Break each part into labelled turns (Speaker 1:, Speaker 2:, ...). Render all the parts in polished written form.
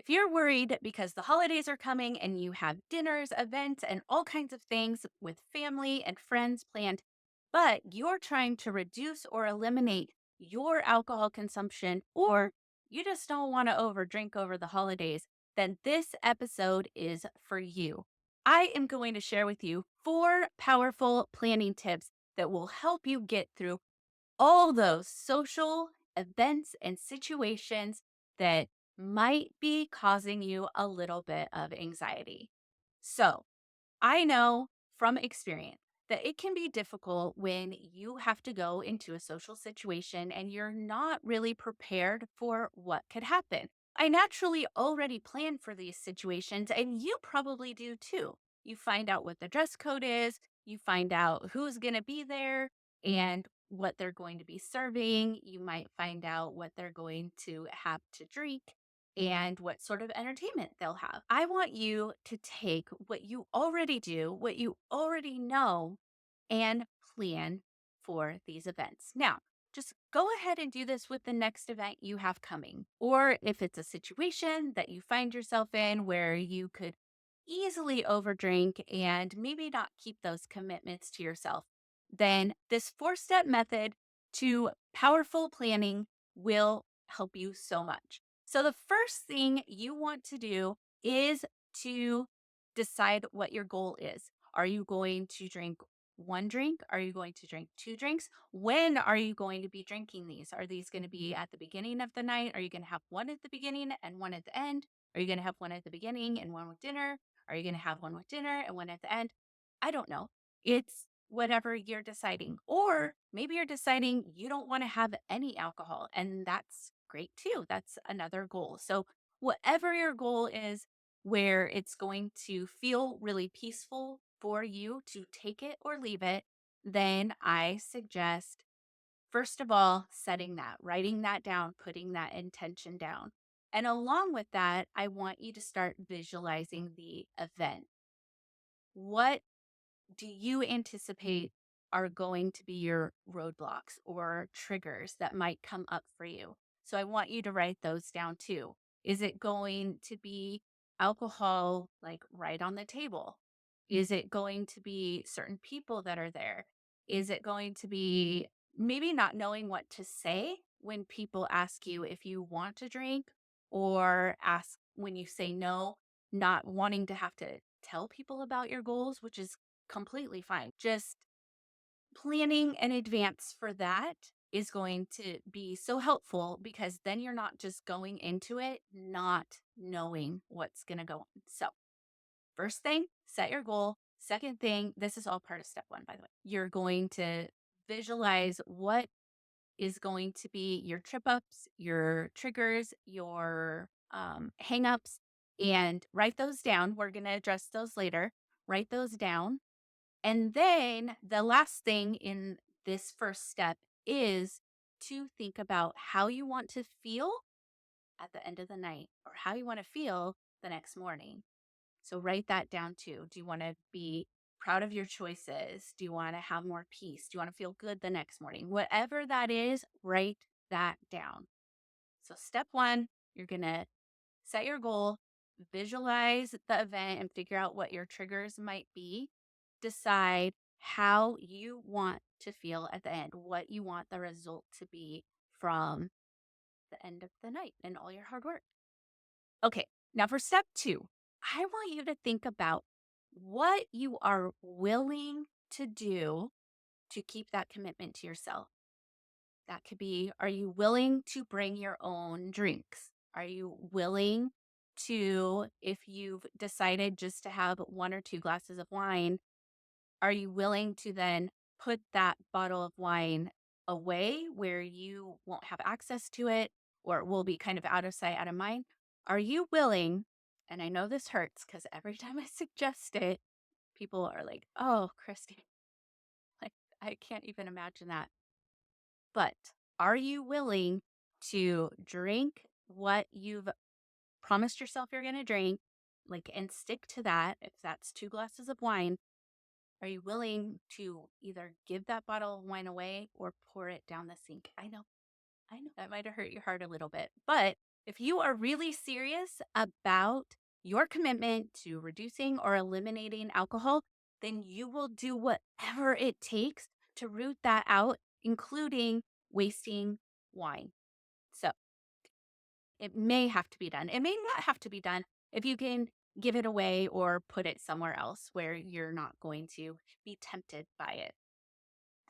Speaker 1: If you're worried because the holidays are coming and you have dinners, events, and all kinds of things with family and friends planned, but you're trying to reduce or eliminate your alcohol consumption, or you just don't want to overdrink over the holidays, then this episode is for you. I am going to share with you 4 powerful planning tips that will help you get through all those social events and situations that might be causing you a little bit of anxiety. So, I know from experience that it can be difficult when you have to go into a social situation and you're not really prepared for what could happen. I naturally already plan for these situations, and you probably do too. You find out what the dress code is, you find out who's going to be there and what they're going to be serving. You might find out what they're going to have to drink and what sort of entertainment they'll have. I want you to take what you already do, what you already know, and plan for these events. Now, just go ahead and do this with the next event you have coming. Or if it's a situation that you find yourself in where you could easily overdrink and maybe not keep those commitments to yourself, then this 4 step method to powerful planning will help you so much. So, the first thing you want to do is to decide what your goal is. Are you going to drink 1 drink? Are you going to drink 2 drinks? When are you going to be drinking these? Are these going to be at the beginning of the night? Are you going to have one at the beginning and one at the end? Are you going to have one at the beginning and one with dinner? Are you going to have one with dinner and one at the end? I don't know. It's whatever you're deciding. Or maybe you're deciding you don't want to have any alcohol, and that's great too. That's another goal. So, whatever your goal is, where it's going to feel really peaceful for you to take it or leave it, then I suggest, first of all, setting that, writing that down, putting that intention down. And along with that, I want you to start visualizing the event. What do you anticipate are going to be your roadblocks or triggers that might come up for you? So I want you to write those down too. Is it going to be alcohol like right on the table? Is it going to be certain people that are there? Is it going to be maybe not knowing what to say when people ask you if you want to drink, or ask when you say no, not wanting to have to tell people about your goals, which is completely fine. Just planning in advance for that is going to be so helpful, because then you're not just going into it not knowing what's going to go on. So, first thing, set your goal. Second thing, this is all part of step 1, by the way. You're going to visualize what is going to be your trip ups, your triggers, your hang ups, and write those down. We're going to address those later. Write those down, and then the last thing in this first step is to think about how you want to feel at the end of the night, or how you want to feel the next morning. So write that down too. Do you want to be proud of your choices? Do you want to have more peace? Do you want to feel good the next morning? Whatever that is, write that down. So, step 1, you're going to set your goal, visualize the event, and figure out what your triggers might be. Decide how you want to feel at the end, what you want the result to be from the end of the night and all your hard work. Okay, now for step 2, I want you to think about what you are willing to do to keep that commitment to yourself. That could be, are you willing to bring your own drinks? Are you willing to, if you've decided just to have 1 or 2 glasses of wine, are you willing to then put that bottle of wine away where you won't have access to it, or it will be kind of out of sight, out of mind? Are you willing? And I know this hurts because every time I suggest it, people are like, oh, Christy, like, I can't even imagine that. But are you willing to drink what you've promised yourself you're going to drink, like, and stick to that? If that's 2 glasses of wine, are you willing to either give that bottle of wine away or pour it down the sink? I know that might have hurt your heart a little bit, but If you are really serious about your commitment to reducing or eliminating alcohol, then you will do whatever it takes to root that out, including wasting wine. So it may have to be done. It may not have to be done if you can give it away or put it somewhere else where you're not going to be tempted by it.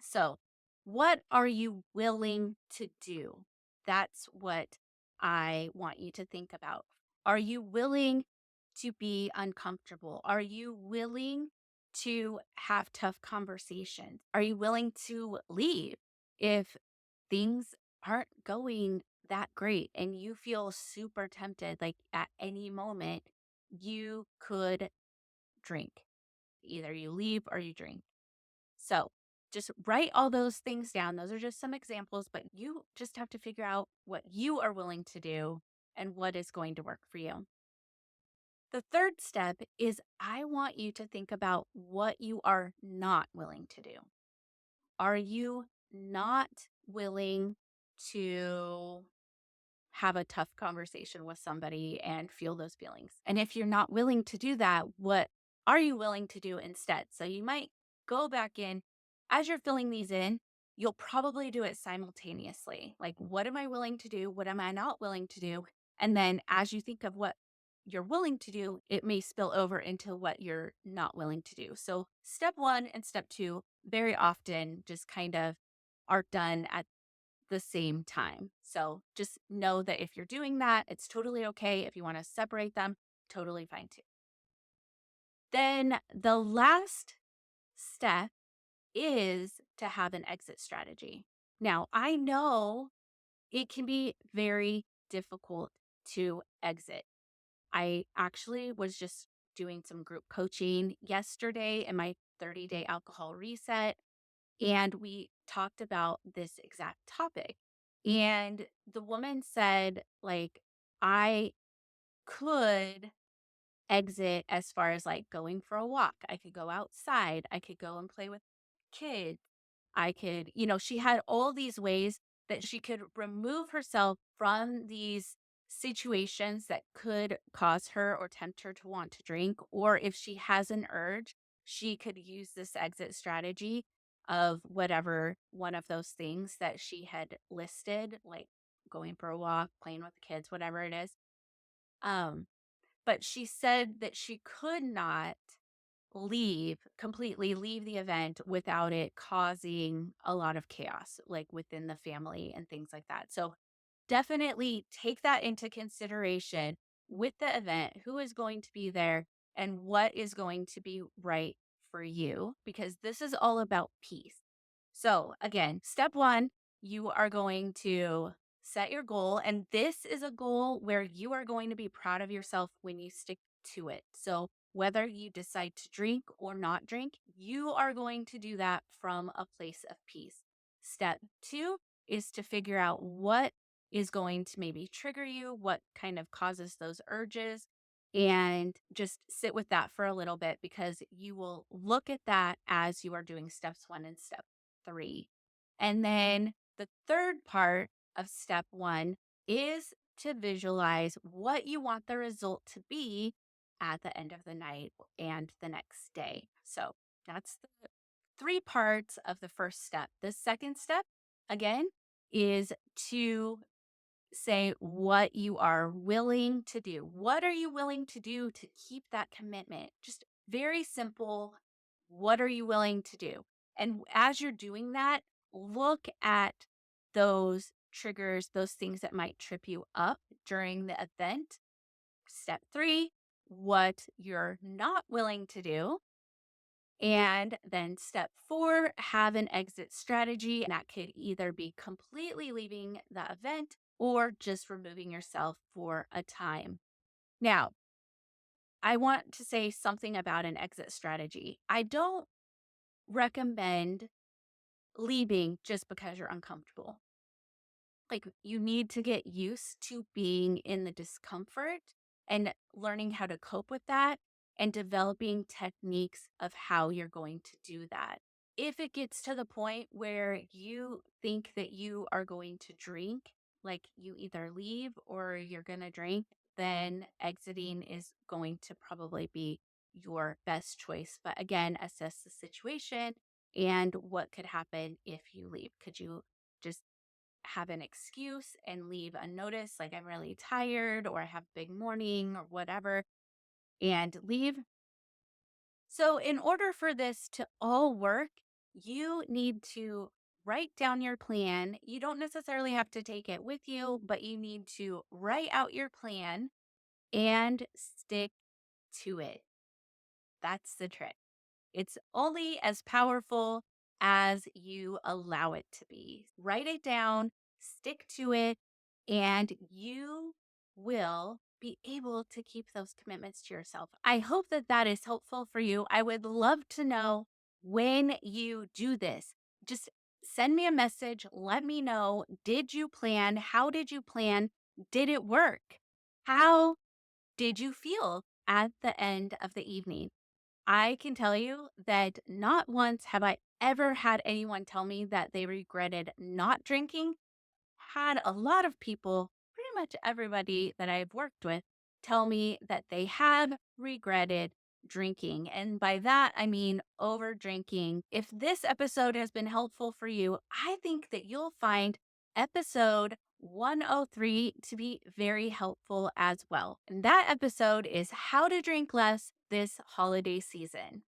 Speaker 1: So, what are you willing to do? That's what I want you to think about. Are you willing to be uncomfortable? Are you willing to have tough conversations? Are you willing to leave if things aren't going that great and you feel super tempted? Like at any moment, you could drink. Either you leave or you drink. So just write all those things down. Those are just some examples, but you just have to figure out what you are willing to do and what is going to work for you. The third step is I want you to think about what you are not willing to do. Are you not willing to have a tough conversation with somebody and feel those feelings? And if you're not willing to do that, what are you willing to do instead? So you might go back in as you're filling these in, you'll probably do it simultaneously. Like, what am I willing to do? What am I not willing to do? And then as you think of what you're willing to do, it may spill over into what you're not willing to do. So, step one and step two very often just kind of are done at the same time. So just know that if you're doing that, it's totally okay. If you want to separate them, totally fine too. Then the last step is to have an exit strategy. Now, I know it can be very difficult to exit. I actually was just doing some group coaching yesterday in my 30-day alcohol reset. And we talked about this exact topic. And the woman said, like, I could exit as far as like going for a walk. I could go outside. I could go and play with kids. I could, she had all these ways that she could remove herself from these situations that could cause her or tempt her to want to drink. Or if she has an urge, she could use this exit strategy of whatever one of those things that she had listed, like going for a walk, playing with the kids, whatever it is. Um, but she said that she could not completely leave the event without it causing a lot of chaos, like within the family and things like that. So definitely take that into consideration with the event, who is going to be there and what is going to be right for you, because this is all about peace. So, again, step one, you are going to set your goal. And this is a goal where you are going to be proud of yourself when you stick to it. So, whether you decide to drink or not drink, you are going to do that from a place of peace. Step two is to figure out what is going to maybe trigger you, what kind of causes those urges, and just sit with that for a little bit because you will look at that as you are doing steps one and step three. And then the third part of step one is to visualize what you want the result to be at the end of the night and the next day. So that's the three parts of the first step. The second step, again, is to say what you are willing to do. What are you willing to do to keep that commitment? Just very simple. What are you willing to do? And as you're doing that, look at those triggers, those things that might trip you up during the event. Step three, what you're not willing to do. And then step four, have an exit strategy. And that could either be completely leaving the event or just removing yourself for a time. Now, I want to say something about an exit strategy. I don't recommend leaving just because you're uncomfortable. Like, you need to get used to being in the discomfort and learning how to cope with that and developing techniques of how you're going to do that. If it gets to the point where you think that you are going to drink, like you either leave or you're going to drink, then exiting is going to probably be your best choice. But again, assess the situation and what could happen if you leave. Could you just have an excuse and leave unnoticed, like I'm really tired or I have a big morning or whatever, and leave? So, in order for this to all work, you need to write down your plan. You don't necessarily have to take it with you, but you need to write out your plan and stick to it. That's the trick. It's only as powerful as you allow it to be. Write it down, stick to it, and you will be able to keep those commitments to yourself. I hope that that is helpful for you. I would love to know when you do this. Just send me a message. Let me know. Did you plan? How did you plan? Did it work? How did you feel at the end of the evening? I can tell you that not once have I ever had anyone tell me that they regretted not drinking. Had a lot of people, pretty much everybody that I've worked with, tell me that they have regretted drinking. And by that, I mean over drinking. If this episode has been helpful for you, I think that you'll find episode 103 to be very helpful as well. And that episode is how to drink less this holiday season.